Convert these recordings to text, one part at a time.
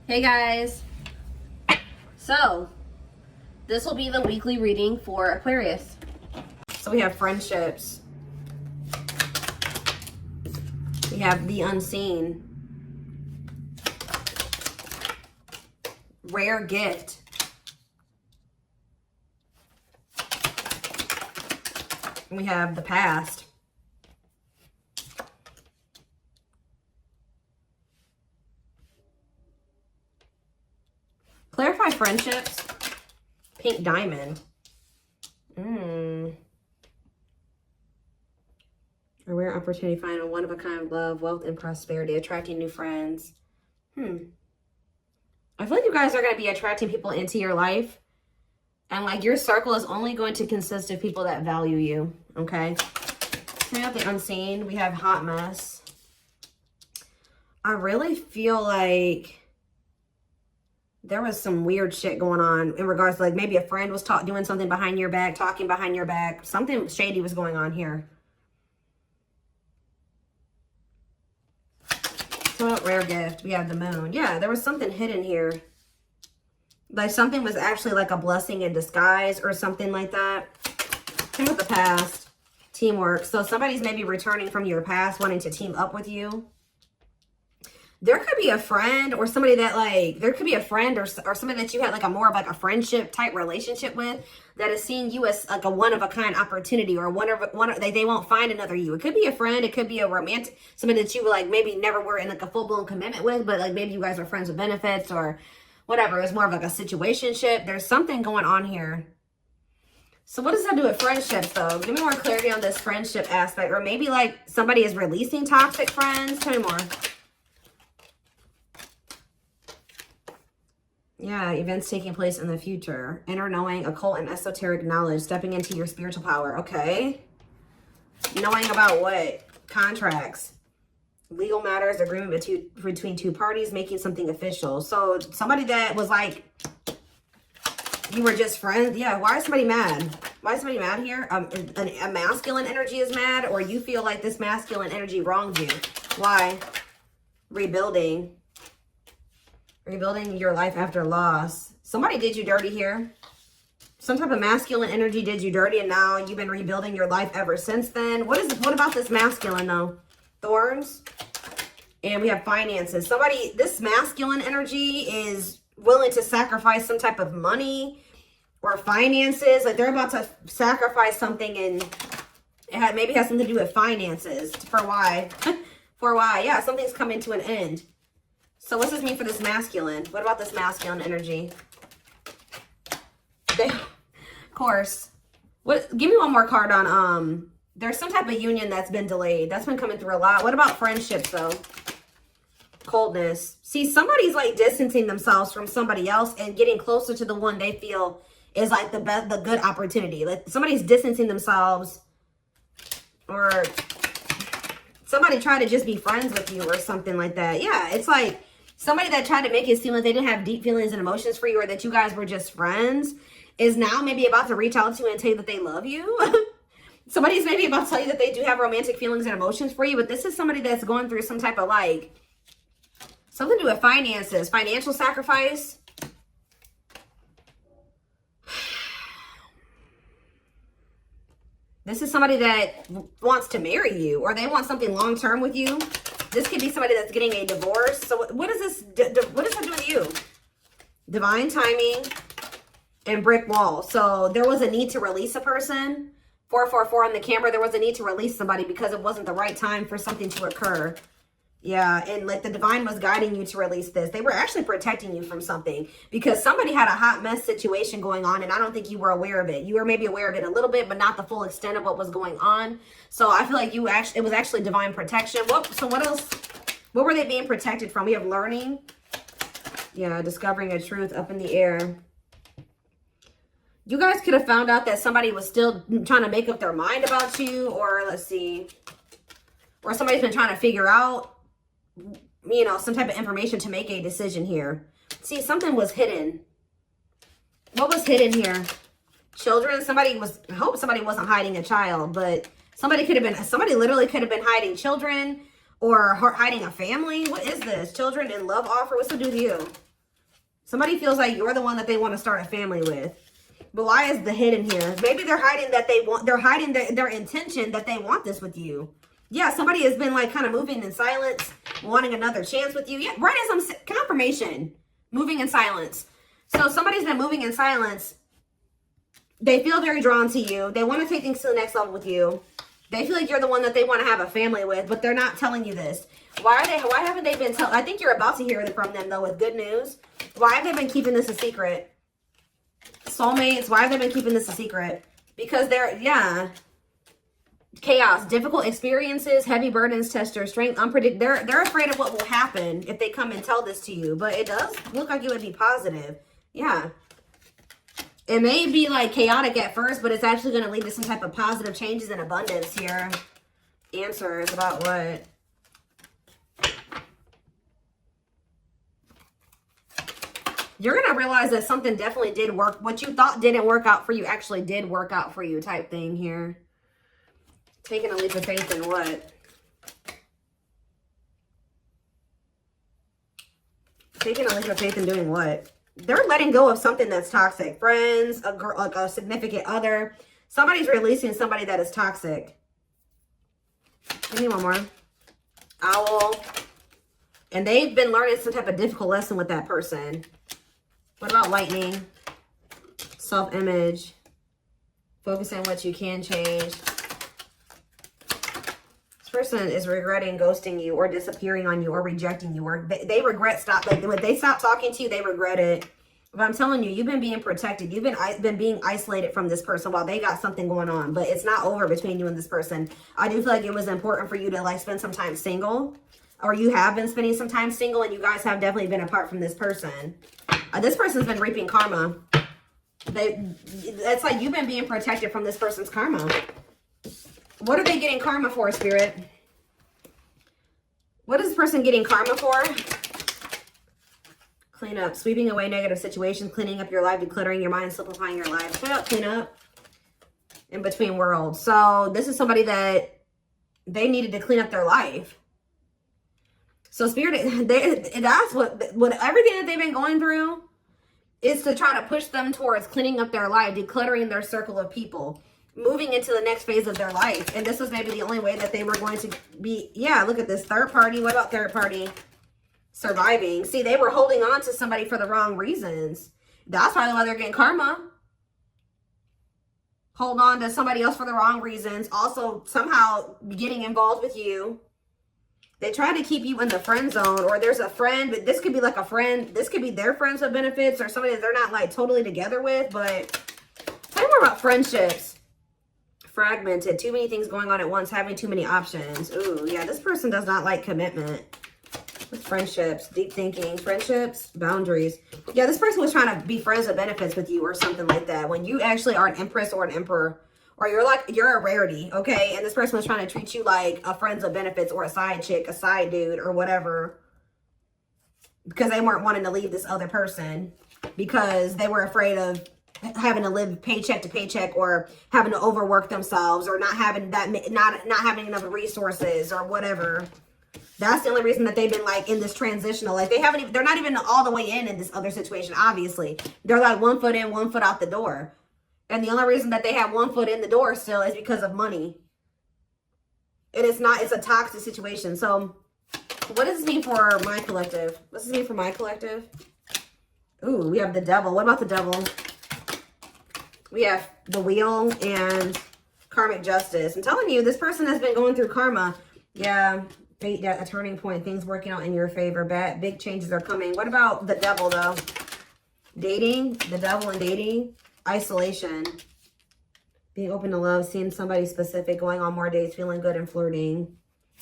Hey guys, so this will be the weekly reading for Aquarius. So we have friendships, we have the unseen, rare gift, and we have the past. Clarify friendships. Pink diamond. A rare opportunity to find a one-of-a-kind love, wealth, and prosperity. Attracting new friends. I feel like you guys are going to be attracting people into your life. And like your circle is only going to consist of people that value you. Okay. We have the unseen. We have hot mess. I really feel like there was some weird shit going on in regards to like maybe a friend was doing something behind your back, talking behind your back. Something shady was going on here. So rare gift. We have the moon. Yeah, there was something hidden here. Like something was actually like a blessing in disguise or something like that. Same with the past. Teamwork. So somebody's maybe returning from your past, wanting to team up with you. There could be a friend or somebody that like, there could be a friend or somebody that you had like a more of like a friendship type relationship with that is seeing you as like a one-of-a-kind opportunity or they won't find another you. It could be a friend. It could be a romantic, somebody that you like maybe never were in like a full-blown commitment with, but like maybe you guys are friends with benefits or whatever. It's more of like a situationship. There's something going on here. So what does that do with friendships though? Give me more clarity on this friendship aspect. Or maybe like somebody is releasing toxic friends. Tell me more. Yeah, events taking place in the future. Inner knowing, occult and esoteric knowledge, stepping into your spiritual power. Okay. Knowing about what? Contracts. Legal matters, agreement between two parties, making something official. So somebody that was like, you were just friends. Yeah, why is somebody mad? Why is somebody mad here? A masculine energy is mad, or you feel like this masculine energy wronged you. Why? Rebuilding. Rebuilding your life after loss. Somebody did you dirty here. Some type of masculine energy did you dirty, and now you've been rebuilding your life ever since then. What about this masculine though? Thorns. And we have finances. Somebody, this masculine energy is willing to sacrifice some type of money or finances. Like they're about to sacrifice something, and it maybe has something to do with finances. For why? For why? Yeah, something's coming to an end. So what's this mean for this masculine? What about this masculine energy? Of course. Give me one more card on, there's some type of union that's been delayed. That's been coming through a lot. What about friendships though? Coldness. See, somebody's like distancing themselves from somebody else and getting closer to the one they feel is like the good opportunity. Like somebody's distancing themselves, or somebody tried to just be friends with you or something like that. Yeah, it's like somebody that tried to make it seem like they didn't have deep feelings and emotions for you, or that you guys were just friends, is now maybe about to reach out to you and tell you that they love you. Somebody's maybe about to tell you that they do have romantic feelings and emotions for you, but this is somebody that's going through some type of like, something to do with finances, financial sacrifice. This is somebody that wants to marry you, or they want something long-term with you. This could be somebody that's getting a divorce. So what does this, what does that do with you? Divine timing and brick wall. So there was a need to release a person. 444 on the camera. There was a need to release somebody because it wasn't the right time for something to occur. Yeah, and like the divine was guiding you to release this. They were actually protecting you from something because somebody had a hot mess situation going on, and I don't think you were aware of it. You were maybe aware of it a little bit, but not the full extent of what was going on. So I feel like it was actually divine protection. So what else? What were they being protected from? We have learning. Yeah, discovering a truth up in the air. You guys could have found out that somebody was still trying to make up their mind about you, or let's see, or somebody's been trying to figure out, you know, some type of information to make a decision here. See, something was hidden. What was hidden here? Children. I hope somebody wasn't hiding a child, but somebody literally could have been hiding children or hiding a family. What is this? Children in love offer. What's to do with you? Somebody feels like you're the one that they want to start a family with. But why is the hidden here? Maybe they're hiding that they're hiding their intention that they want this with you. Yeah, somebody has been like kind of moving in silence, wanting another chance with you. Yeah, right as I'm confirmation, moving in silence. So somebody's been moving in silence. They feel very drawn to you. They want to take things to the next level with you. They feel like you're the one that they want to have a family with, but they're not telling you this. Why haven't they been telling? I think you're about to hear it from them though with good news. Why have they been keeping this a secret? Soulmates, why have they been keeping this a secret? Because they're, chaos, difficult experiences, heavy burdens, test your strength, unpredictable. They're afraid of what will happen if they come and tell this to you, but it does look like it would be positive. Yeah. It may be like chaotic at first, but it's actually going to lead to some type of positive changes and abundance here. Answers about what? You're going to realize that something definitely did work. What you thought didn't work out for you actually did work out for you type thing here. Taking a leap of faith in what? Taking a leap of faith in doing what? They're letting go of something that's toxic. Friends, a girl, like a significant other. Somebody's releasing somebody that is toxic. Give me one more. Owl. And they've been learning some type of difficult lesson with that person. What about lightning? Self-image. Focus on what you can change. This person is regretting ghosting you or disappearing on you or rejecting you. Or they regret when they stop talking to you, they regret it. But I'm telling you, you've been being protected. You've been being isolated from this person while they got something going on. But it's not over between you and this person. I do feel like it was important for you to like spend some time single. Or you have been spending some time single and you guys have definitely been apart from this person. This person's been reaping karma. It's like you've been being protected from this person's karma. What are they getting karma for, Spirit? What is this person getting karma for? Clean up. Sweeping away negative situations. Cleaning up your life. Decluttering your mind. Simplifying your life. Clean up. In between worlds. So this is somebody that they needed to clean up their life. So Spirit, that's what everything that they've been going through is to try to push them towards cleaning up their life, decluttering their circle of people, moving into the next phase of their life. And this was maybe the only way that they were going to be, look at this third party. What about third party? Surviving. See, they were holding on to somebody for the wrong reasons. That's probably why they're getting karma. Hold on to somebody else for the wrong reasons. Also, somehow getting involved with you. They try to keep you in the friend zone, or there's a friend, but this could be like a friend. This could be their friends with benefits or somebody that they're not like totally together with. But tell me more about friendships. Fragmented. Too many things going on at once. Having too many options. Ooh, yeah. This person does not like commitment. With friendships. Deep thinking. Friendships. Boundaries. Yeah, this person was trying to be friends with benefits with you or something like that. When you actually are an empress or an emperor. Or you're a rarity, okay? And this person was trying to treat you like a friends of benefits or a side chick, a side dude, or whatever. Because they weren't wanting to leave this other person. Because they were afraid of having to live paycheck to paycheck or having to overwork themselves or not having not having enough resources or whatever. That's the only reason that they've been like in this transitional. Like they're not even all the way in this other situation, obviously. They're like 1 foot in, 1 foot out the door. And the only reason that they have 1 foot in the door still is because of money. And it's a toxic situation. So what does this mean for my collective? What does this mean for my collective? Ooh, we have the devil. What about the devil? We have the wheel and karmic justice. I'm telling you, this person has been going through karma. Yeah, fate, a turning point, things working out in your favor. Big changes are coming. What about the devil though? Dating, the devil and dating. Isolation, being open to love, seeing somebody specific, going on more dates, feeling good and flirting.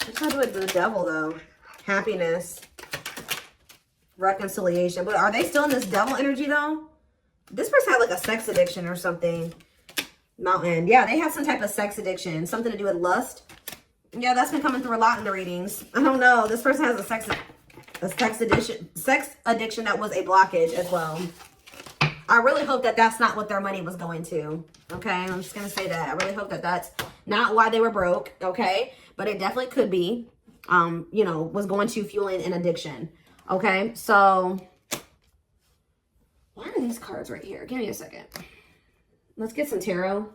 What's that with the devil though? Happiness, reconciliation. But are they still in this devil energy though? This person had like a sex addiction or something. Mountain. Yeah, they have some type of sex addiction. Something to do with lust. Yeah, that's been coming through a lot in the readings. I don't know. This person has a sex addiction that was a blockage as well. I really hope that that's not what their money was going to. Okay, I'm just going to say that. I really hope that that's not why they were broke. Okay, but it definitely could be, was going to fueling an addiction. Okay, so these cards right here. Give me a second. Let's get some tarot.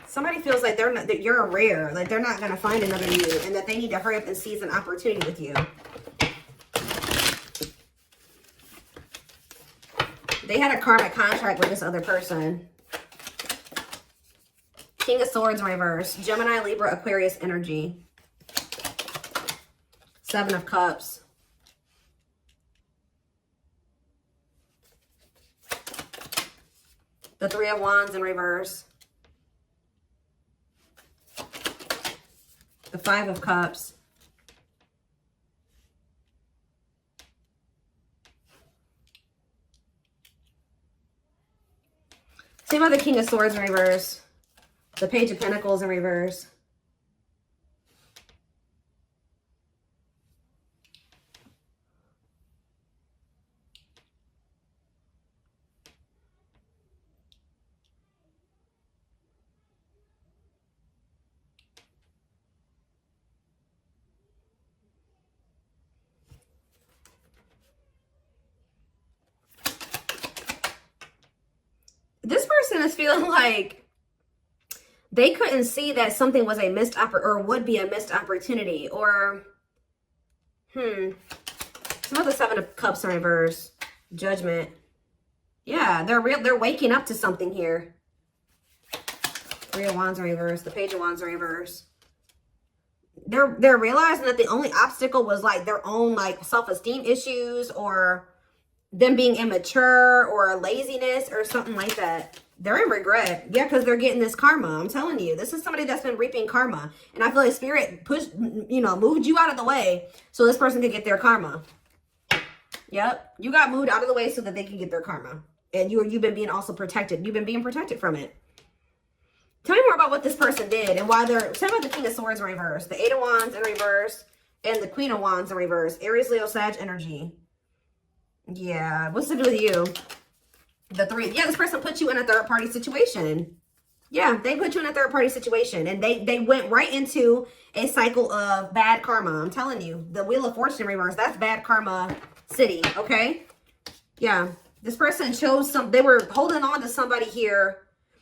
Somebody feels like they're not, that you're a rare, like they're not going to find another you, and that they need to hurry up and seize an opportunity with you. They had a karmic contract with this other person. King of Swords in reverse. Gemini, Libra, Aquarius energy. Seven of Cups. The Three of Wands in reverse. The Five of Cups. Same about the King of Swords in reverse. The Page of Pentacles in reverse. This person is feeling like they couldn't see that something was a missed or would be a missed opportunity, or some of the Seven of Cups in reverse. Judgment. Yeah, they're waking up to something here. Three of Wands in reverse. The Page of Wands in reverse. They're realizing that the only obstacle was like their own like self-esteem issues, or them being immature, or laziness, or something like that. They're in regret. Yeah, because they're getting this karma. I'm telling you, this is somebody that's been reaping karma. And I feel like Spirit moved you out of the way so this person could get their karma. Yep. You got moved out of the way so that they can get their karma. And you've been being also protected. You've been being protected from it. Tell me more about what this person did and why they're... Tell me about the King of Swords in reverse. The Eight of Wands in reverse. And the Queen of Wands in reverse. Aries, Leo, Sag energy. Yeah. What's to do with you? The three. Yeah, this person put you in a third-party situation. Yeah, they put you in a third-party situation. And they went right into a cycle of bad karma. I'm telling you. The Wheel of Fortune in reverse. That's bad karma city. Okay? Yeah. This person chose some... They were holding on to somebody here.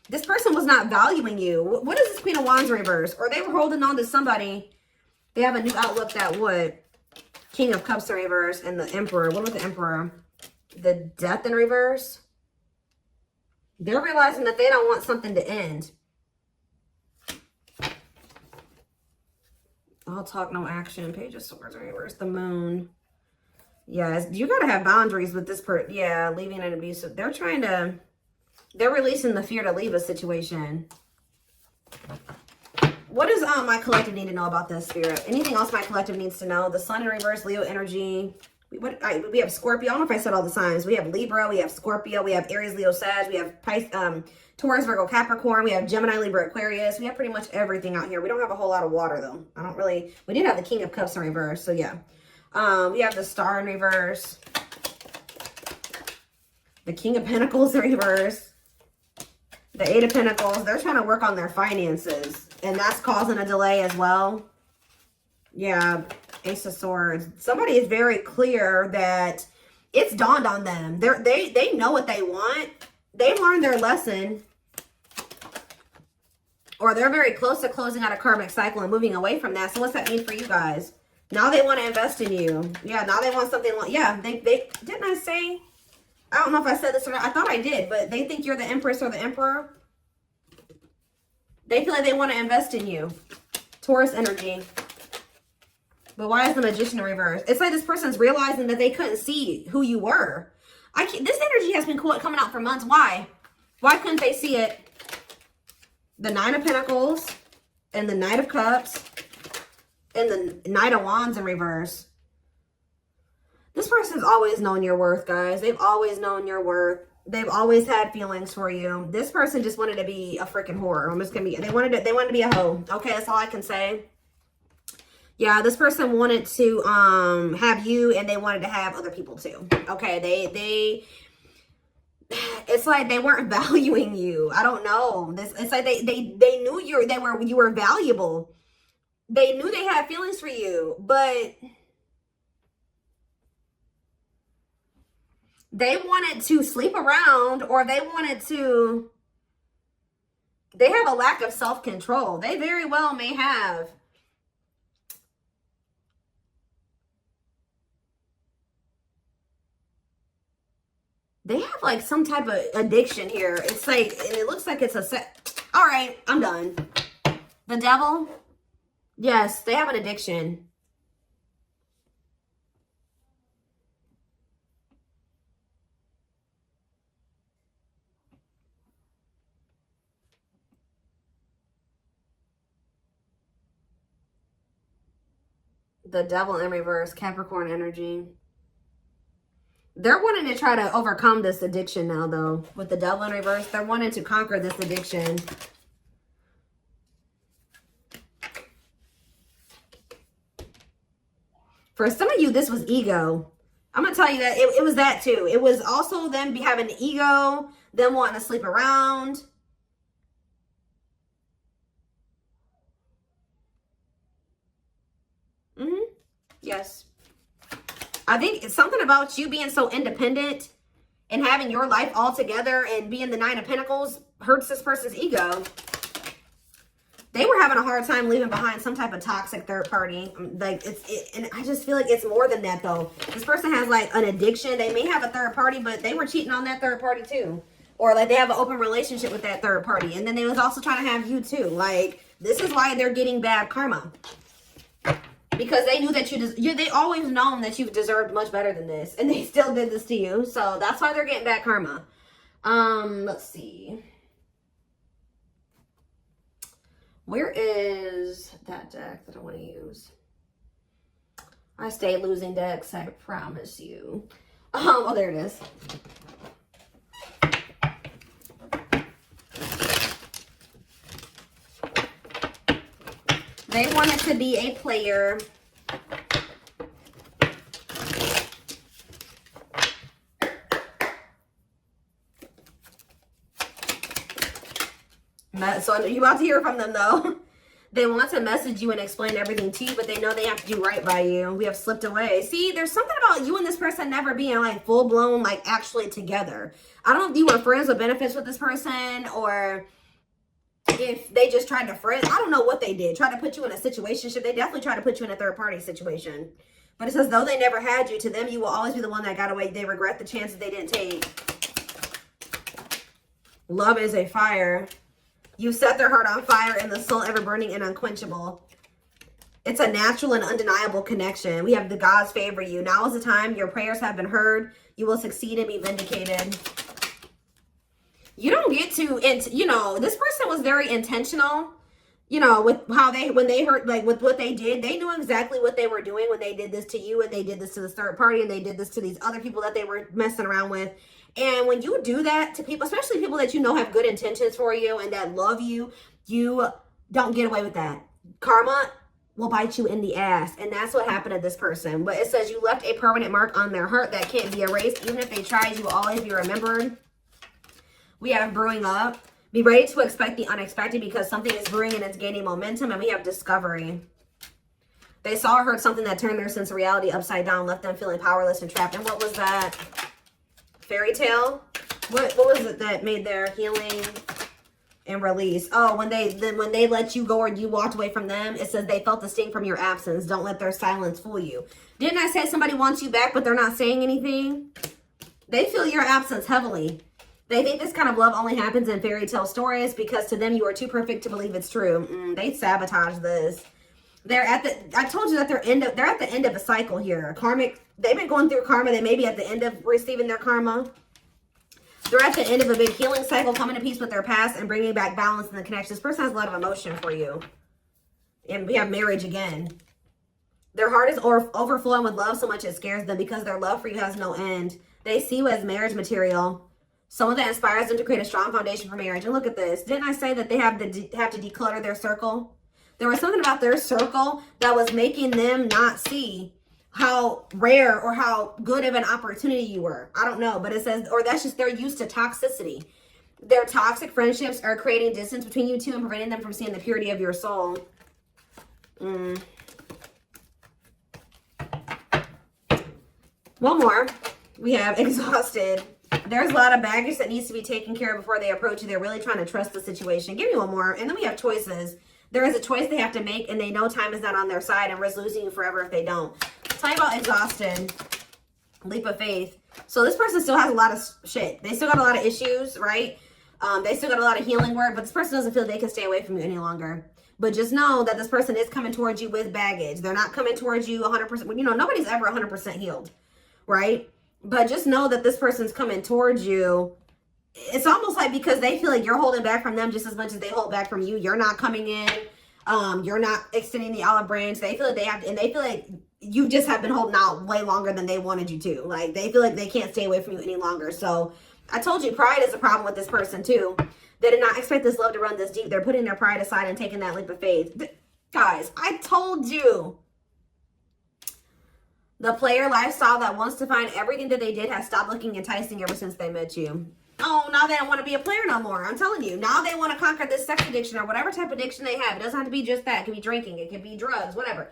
This person was not valuing you. What is this Queen of Wands in reverse? Or they were holding on to somebody. They have a new outlook that would. King of Cups in reverse and the Emperor. What was the Emperor? The Death in reverse. They're realizing that they don't want something to end. All talk, no action. Page of Swords in reverse. The Moon. Yes, you got to have boundaries with this person. Yeah, leaving an abusive. They're trying to... They're releasing the fear to leave a situation. What does my collective need to know about this, Spirit? Anything else my collective needs to know? The Sun in reverse, Leo energy. We have Scorpio. I don't know if I said all the signs. We have Libra. We have Scorpio. We have Aries, Leo, Sag. We have Taurus, Virgo, Capricorn. We have Gemini, Libra, Aquarius. We have pretty much everything out here. We don't have a whole lot of water, though. We did have the King of Cups in reverse, so yeah. We have the Star in reverse. The King of Pentacles in reverse. The Eight of Pentacles. They're trying to work on their finances. And that's causing a delay as well. Yeah. Ace of Swords. Somebody is very clear that it's dawned on them. They know what they want. They learned their lesson. Or they're very close to closing out a karmic cycle and moving away from that. So what's that mean for you guys? Now they want to invest in you. Yeah, now they want something. Yeah, they didn't I say... I don't know if I said this or not. I thought I did, but they think you're the Empress or the Emperor. They feel like they want to invest in you. Taurus energy. But why is the Magician in reverse? It's like this person's realizing that they couldn't see who you were. This energy has been coming out for months. Why? Why couldn't they see it? The Nine of Pentacles and the Knight of Cups and the Knight of Wands in reverse. This person's always known your worth, guys. They've always known your worth. They've always had feelings for you. This person just wanted to be a freaking whore. They wanted to be a hoe. Okay, that's all I can say. Yeah, this person wanted to have you, and they wanted to have other people too. Okay, it's like they weren't valuing you. I don't know. It's like they knew you were valuable. They knew they had feelings for you, but They wanted to sleep around, or they wanted to, they have a lack of self-control. They very well may have. They have like some type of addiction here. It's like, it looks like it's a set. All right, I'm done. The devil. Yes, they have an addiction. The devil in reverse, Capricorn energy. They're wanting to try to overcome this addiction now, though. With the devil in reverse, they're wanting to conquer this addiction. For some of you, this was ego. I'm going to tell you that it was that too. It was also them having ego, them wanting to sleep around. Yes. I think it's something about you being so independent and having your life all together and being the Nine of Pentacles hurts this person's ego. They were having a hard time leaving behind some type of toxic third party. Like and I just feel like it's more than that though. This person has like an addiction. They may have a third party, but they were cheating on that third party too. Or like they have an open relationship with that third party. And then they was also trying to have you too. Like this is why they're getting bad karma. Because they knew that they always known that you deserved much better than this. And they still did this to you. So that's why they're getting bad karma. Let's see. Where is that deck that I want to use? I stay losing decks, I promise you. Oh, there it is. They wanted to be a player. So you're about to hear from them though. They want to message you and explain everything to you, but they know they have to do right by you. We have slipped away. See, there's something about you and this person never being like full blown, like actually together. I don't know if you were friends with benefits with this person or if they just tried to friend. I don't know what they did. Try to put you in a situationship. They definitely tried to put you in a third party situation. But it says, though they never had you, to them, you will always be the one that got away. They regret the chances they didn't take. Love is a fire. You set their heart on fire and the soul ever burning and unquenchable. It's a natural and undeniable connection. We have the gods favor you. Now is the time. Your prayers have been heard. You will succeed and be vindicated. You don't get to, you know, this person was very intentional, you know, with how when they heard, like with what they did, they knew exactly what they were doing when they did this to you and they did this to the third party and they did this to these other people that they were messing around with. And when you do that to people, especially people that you know have good intentions for you and that love you, you don't get away with that. Karma will bite you in the ass. And that's what happened to this person. But it says you left a permanent mark on their heart that can't be erased. Even if they tried, you will always be remembered. We have brewing up. Be ready to expect the unexpected because something is brewing and it's gaining momentum. And we have discovery. They saw or heard something that turned their sense of reality upside down, left them feeling powerless and trapped. And what was that? Fairy tale? What was it that made their healing and release? Oh, when they let you go or you walked away from them, it says they felt the sting from your absence. Don't let their silence fool you. Didn't I say somebody wants you back, but they're not saying anything? They feel your absence heavily. They think this kind of love only happens in fairy tale stories because to them you are too perfect to believe it's true. They sabotage this. I told you that they're at the end of a cycle here. Karmic, they've been going through karma. They may be at the end of receiving their karma. They're at the end of a big healing cycle, coming to peace with their past and bringing back balance in the connection. This person has a lot of emotion for you. And we have marriage again. Their heart is overflowing with love so much it scares them because their love for you has no end. They see you as marriage material. Someone that inspires them to create a strong foundation for marriage. And look at this. Didn't I say that they have to declutter their circle? There was something about their circle that was making them not see how rare or how good of an opportunity you were. I don't know, but it says, or that's just they're used to toxicity. Their toxic friendships are creating distance between you two and preventing them from seeing the purity of your soul. One more. We have exhausted. There's a lot of baggage that needs to be taken care of before they approach you. They're really trying to trust the situation. Give me one more. And then we have choices. There is a choice they have to make, and they know time is not on their side and risk losing you forever if they don't. Tell me about exhausted. Leap of faith. So this person still has a lot of shit. They still got a lot of issues, right? They still got a lot of healing work, but this person doesn't feel they can stay away from you any longer. But just know that this person is coming towards you with baggage. They're not coming towards you 100%. You know, nobody's ever 100% healed, right? But just know that this person's coming towards you. It's almost like because they feel like you're holding back from them just as much as they hold back from you. You're not coming in. You're not extending the olive branch. They feel like they have to, and they feel like you just have been holding out way longer than they wanted you to. Like, they feel like they can't stay away from you any longer. So I told you, pride is a problem with this person too. They did not expect this love to run this deep. They're putting their pride aside and taking that leap of faith. Guys, I told you. The player lifestyle that wants to find everything that they did has stopped looking enticing ever since they met you. Oh, now they don't want to be a player no more. I'm telling you. Now they want to conquer this sex addiction or whatever type of addiction they have. It doesn't have to be just that. It can be drinking. It can be drugs, whatever.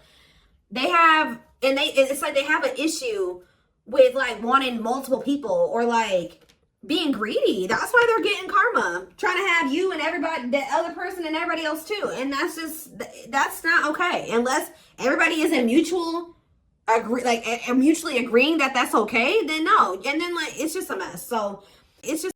They have, and it's like they have an issue with like wanting multiple people or like being greedy. That's why they're getting karma. Trying to have you and everybody, the other person and everybody else too. And that's just, that's not okay. Unless everybody is in mutual agree, like mutually agreeing that that's okay, then no. And then like, it's just a mess. So it's just